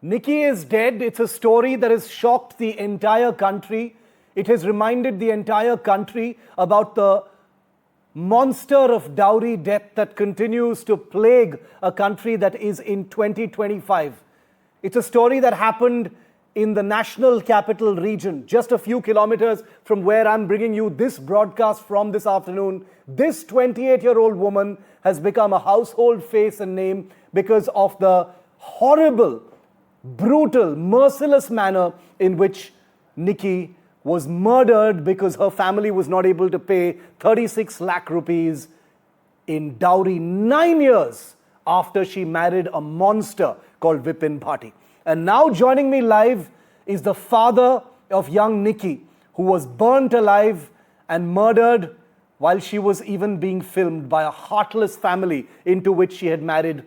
Nikki is dead. It's a story that has shocked the entire country. It has reminded the entire country about the monster of dowry debt that continues to plague a country that is in 2025. It's a story that happened in the national capital region, just a few kilometers from where I'm bringing you this broadcast from this afternoon. This 28-year-old woman has become a household face and name because of the horrible, brutal, merciless manner in which Nikki was murdered because her family was not able to pay 36 lakh rupees in dowry 9 years after she married a monster called Vipin Bhati. And now joining me live is the father of young Nikki, who was burnt alive and murdered while she was even being filmed by a heartless family into which she had married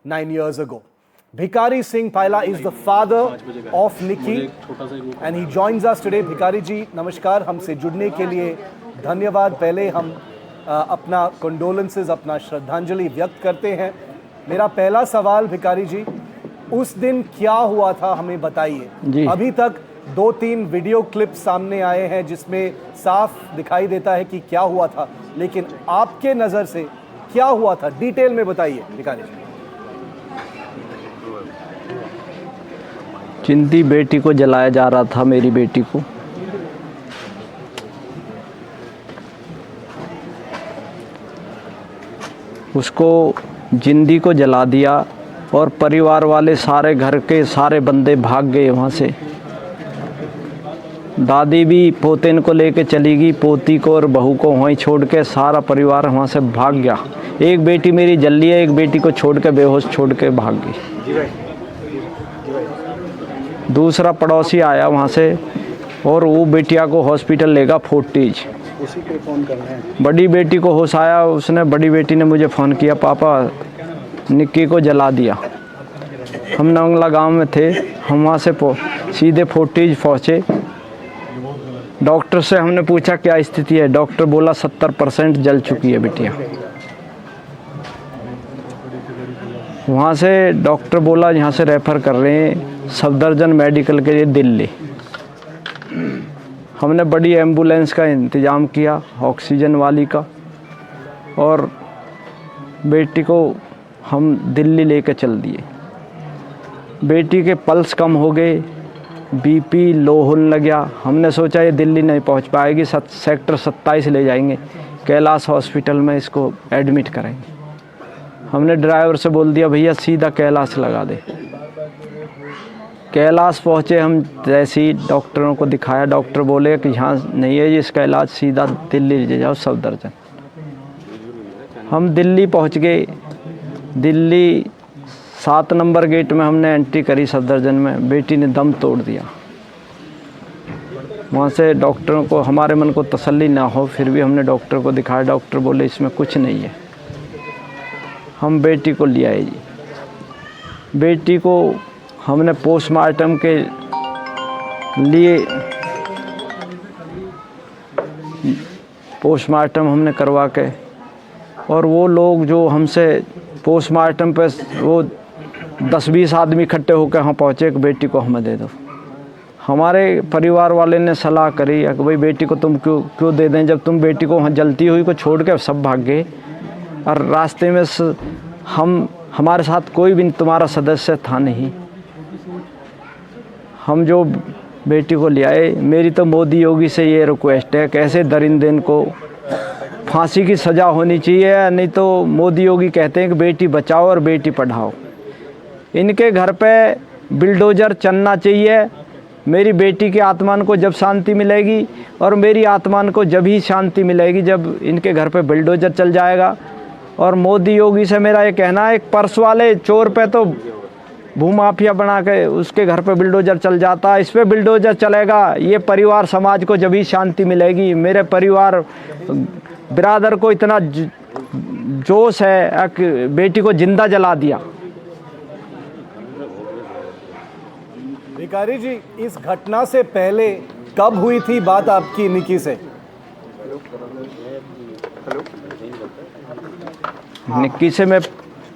9 years ago. Bhikari Singh Paila is the father of Nikki and he joins us today. Bhikari ji, नमस्कार. हमसे जुड़ने के लिए धन्यवाद. पहले हम अपना condolences, अपना श्रद्धांजलि व्यक्त करते हैं. मेरा पहला सवाल भिखारी जी, उस दिन क्या हुआ था हमें बताइए. अभी तक 2-3 वीडियो क्लिप सामने आए हैं जिसमें साफ दिखाई देता है कि क्या हुआ था, लेकिन आपके नज़र से क्या हुआ था डिटेल में बताइए भिखारी जी. चिंती बेटी को जलाया जा रहा था, मेरी बेटी को. उसको जिंदी को जला दिया और परिवार वाले सारे घर के सारे बंदे भाग गए वहाँ से. दादी भी पोतेन को लेके चली गई, पोती को और बहू को वहीं छोड़ के सारा परिवार वहाँ से भाग गया. एक बेटी मेरी जल्दी है, एक बेटी को छोड़ के बेहोश छोड़ के भाग गई. दूसरा पड़ोसी आया वहाँ से और वो बेटिया को हॉस्पिटल लेगा फोर्टीज. उसी पे फ़ोन करना है. बड़ी बेटी को होश आया, उसने बड़ी बेटी ने मुझे फ़ोन किया, पापा निक्की को जला दिया. हम नंगला गांव में थे, हम वहाँ से सीधे फोर्टीज पहुँचे. डॉक्टर से हमने पूछा क्या स्थिति है. डॉक्टर बोला 70% जल चुकी है बिटिया. वहाँ से डॉक्टर बोला यहाँ से रेफ़र कर रहे हैं सफदरजंग मेडिकल के लिए दिल्ली. हमने बड़ी एम्बुलेंस का इंतज़ाम किया, ऑक्सीजन वाली का, और बेटी को हम दिल्ली लेकर चल दिए. बेटी के पल्स कम हो गए, बीपी लो होने लगा. हमने सोचा ये दिल्ली नहीं पहुंच पाएगी, सेक्टर 27 ले जाएंगे, कैलाश हॉस्पिटल में इसको एडमिट करेंगे. हमने ड्राइवर से बोल दिया भैया सीधा कैलाश लगा दे. कैलाश पहुँचे हम, जैसे ही डॉक्टरों को दिखाया, डॉक्टर बोले कि यहाँ नहीं है इस कैलाश, सीधा दिल्ली ले जाओ सफदरजंग. हम दिल्ली पहुँच गए. दिल्ली 7 नंबर गेट में हमने एंट्री करी सफदरजंग में. बेटी ने दम तोड़ दिया. वहाँ से डॉक्टरों को, हमारे मन को तसल्ली ना हो, फिर भी हमने डॉक्टर को दिखाया. डॉक्टर बोले इसमें कुछ नहीं है. हम बेटी को ले आए जी. बेटी को हमने पोस्टमार्टम के लिए पोस्टमार्टम हमने करवा के, और वो लोग जो हमसे पोस्टमार्टम पे वो 10-20 आदमी इकट्ठे होकर वहाँ पहुँचे कि बेटी को हमें दे दो. हमारे परिवार वाले ने सलाह करी कि भाई बेटी को तुम क्यों दे दें, जब तुम बेटी को वहाँ जलती हुई को छोड़ के सब भाग गए, और रास्ते में हमारे साथ कोई भी तुम्हारा सदस्य था नहीं. हम जो बेटी को ले आए, मेरी तो मोदी योगी से ये रिक्वेस्ट है कि ऐसे दरिंदे को फांसी की सज़ा होनी चाहिए, नहीं तो मोदी योगी कहते हैं कि बेटी बचाओ और बेटी पढ़ाओ. इनके घर पे बिल्डोज़र चलना चाहिए. मेरी बेटी की आत्मा को जब शांति मिलेगी, और मेरी आत्मा को जब ही शांति मिलेगी जब इनके घर पे बिल्डोज़र चल जाएगा. और मोदी योगी से मेरा ये कहना है, एक पर्स वाले चोर पे तो भूमाफिया बना के उसके घर पे बिल्डोज़र चल जाता, इस पे बिल्डोज़र चलेगा. ये परिवार समाज को जब ही शांति मिलेगी. मेरे परिवार बिरादर को इतना जोश है कि बेटी को जिंदा जला दिया. भिखारी जी, इस घटना से पहले कब हुई थी बात आपकी निकी से? निक्की से मैं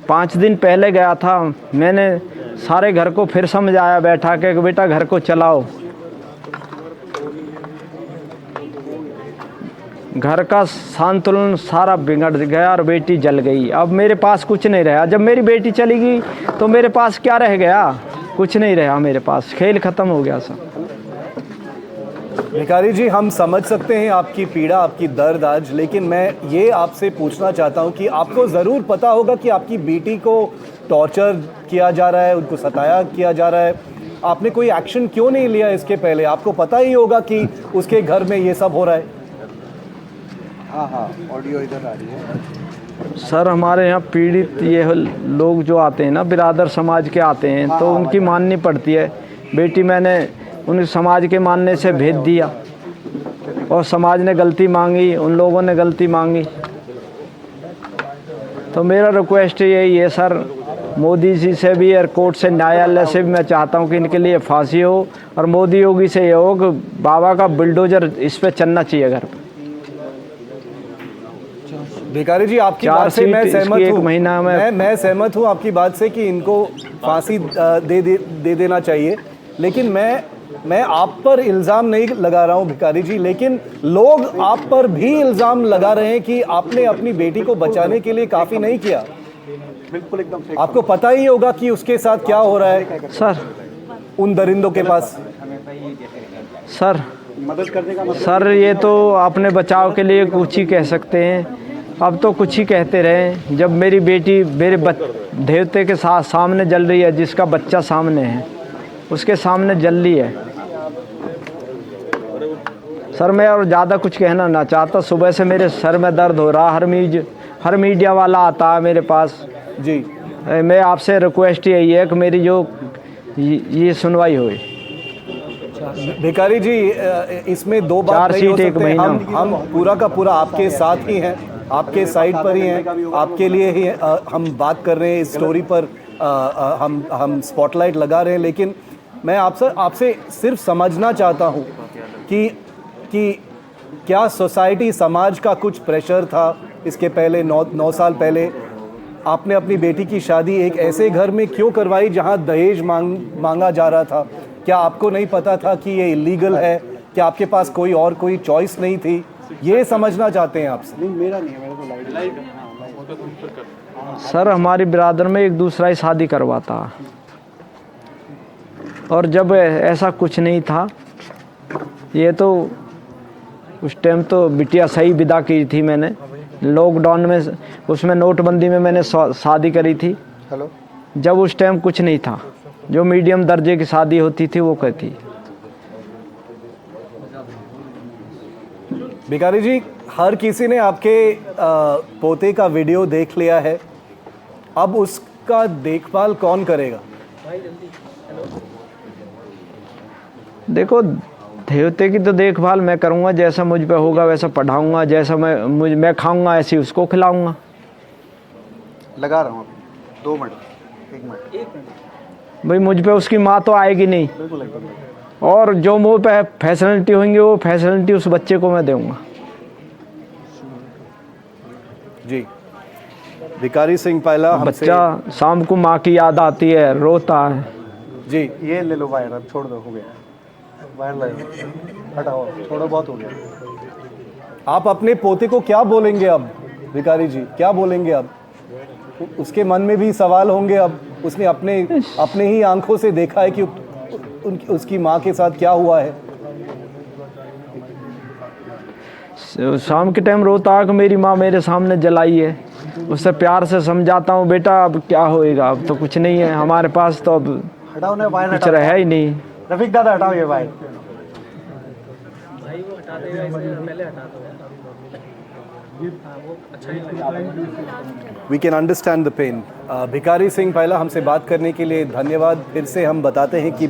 5 दिन पहले गया था. मैंने सारे घर को फिर समझाया बैठा के बेटा घर को चलाओ। घर का संतुलन सारा बिगड़ गया और बेटी जल गई। अब मेरे पास कुछ नहीं रहा। जब मेरी बेटी चली गई तो मेरे पास क्या रह गया? कुछ नहीं रहा मेरे पास, खेल खत्म हो गया सब। भिखारी जी, हम समझ सकते हैं आपकी पीड़ा, आपकी दर्द आज, लेकिन मैं ये आपसे पूछना चाहता हूं कि आपको ज़रूर पता होगा कि आपकी बेटी को टॉर्चर किया जा रहा है, उनको सताया किया जा रहा है। आपने कोई एक्शन क्यों नहीं लिया इसके पहले? आपको पता ही होगा कि उसके घर में ये सब हो रहा है। हाँ, ऑडियो इधर आ रही है। सर हमारे यहाँ पीड़ित ये लोग जो आते हैं ना, बिरादर समाज के आते हैं, तो उनकी माननी पड़ती है। बेटी मैंने उन समाज के मानने से भेज दिया और समाज ने गलती मांगी, उन लोगों ने गलती मांगी। तो मेरा रिक्वेस्ट यही है सर, मोदी जी से भी और कोर्ट से, न्यायालय से भी मैं चाहता हूँ कि इनके लिए फांसी हो, और मोदी योगी से ये हो कि बाबा का बुलडोजर इस पे चलना चाहिए घर पे। भिखारी जी, आपकी बात से मैं सहमत हूँ। मैं सहमत हूँ आपकी बात से कि इनको फांसी दे देना चाहिए, लेकिन मैं आप पर इल्ज़ाम नहीं लगा रहा हूँ भिखारी जी, लेकिन लोग आप पर भी इल्ज़ाम लगा रहे हैं कि आपने अपनी बेटी को बचाने के लिए काफ़ी नहीं किया। बिल्कुल एकदम सही। आपको पता ही होगा कि उसके साथ क्या हो रहा है सर उन दरिंदों के पास। सर मदद करने का मतलब सर ये तो अपने बचाव के लिए कुछ ही कह सकते हैं। अब तो कुछ ही कहते रहे। जब मेरी बेटी मेरे देवते के साथ सामने जल रही है, जिसका बच्चा सामने है उसके सामने जल रही है। सर मैं और ज़्यादा कुछ कहना ना चाहता। सुबह से मेरे सर में दर्द हो रहा। हर मीडिया वाला आता है मेरे पास जी। मैं आपसे रिक्वेस्ट यही है कि मेरी जो ये सुनवाई होए। भिखारी जी, इसमें दो बात नहीं हो सकते। हम पूरा का पूरा आपके साथ ही हैं, आपके साइड पर ही हैं, आपके लिए ही हम बात कर रहे हैं इस स्टोरी पर। हम स्पॉटलाइट लगा रहे हैं, लेकिन मैं आपसे सिर्फ समझना चाहता हूं कि क्या सोसाइटी, समाज का कुछ प्रेशर था इसके पहले? 9 साल पहले आपने अपनी बेटी की शादी एक ऐसे घर में क्यों करवाई जहां दहेज मांगा जा रहा था? क्या आपको नहीं पता था कि ये इलीगल है? क्या आपके पास कोई चॉइस नहीं थी? ये समझना चाहते हैं आपसे। नहीं, मेरा नहीं है, मेरे को लाइट। सर हमारी बिरादर में एक दूसरा ही शादी करवाता, और जब ऐसा कुछ नहीं था, ये तो उस टाइम तो बिटिया सही विदा की थी मैंने, लॉकडाउन में, उसमें नोटबंदी में मैंने शादी करी थी। हेलो। जब उस टाइम कुछ नहीं था, जो मीडियम दर्जे की शादी होती थी वो कहती। भिखारी जी, हर किसी ने आपके पोते का वीडियो देख लिया है, अब उसका देखभाल कौन करेगा? देखो, देवते की तो देखभाल मैं करूँगा, जैसा मुझ पे होगा वैसा पढ़ाऊँगा, जैसा मैं खाऊँगा ऐसे उसको खिलाऊँगा। लगा रहा हूँ अभी 2 मिनट, 1 मिनट। भाई मुझ पे उसकी माँ तो आएगी नहीं, बिल्कुल एकदम। और जो मुँह पे फैसिलिटी होंगी वो फैसिलिटी उस बच्चे को मैं दूँगा। जी। भिखारी सिंह पायला हमसे। बच्चा शाम को माँ की याद आती है, रोता है। जी। ये ले लो वायर, अब छोड़ दो, हो गया वायर, ले लो, हटाओ, छोड़ो, बहुत हो गया। आप अपने पोते को क्या बोलेंगे अब भिखारी जी? क्या बोलेंगे अब? उसके मन में भी सवाल होंगे अब। उसने अपने ही आंखों से देखा है कि उसकी माँ के साथ क्या हुआ है। शाम के टाइम रोता है कि मेरी माँ मेरे सामने जलाई है। उससे प्यार से समझाता हूँ, बेटा अब क्या होएगा, अब तो कुछ नहीं है हमारे पास, तो अब हटाओ ना वायर, कुछ रहा ही नहीं। रफीक दादा हटाओ ये wire. We can understand the pain. भिखारी सिंह पायला, हमसे बात करने के लिए धन्यवाद। फिर से हम बताते हैं कि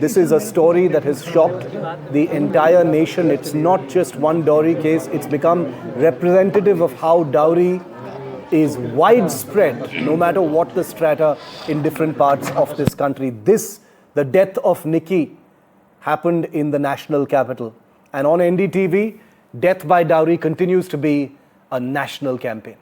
this is a story that has shocked the entire nation. It's not just one dowry case. It's become representative of how dowry is widespread, no matter what the strata in different parts of this country. The death of Nikki happened in the national capital. And on NDTV, death by dowry continues to be a national campaign.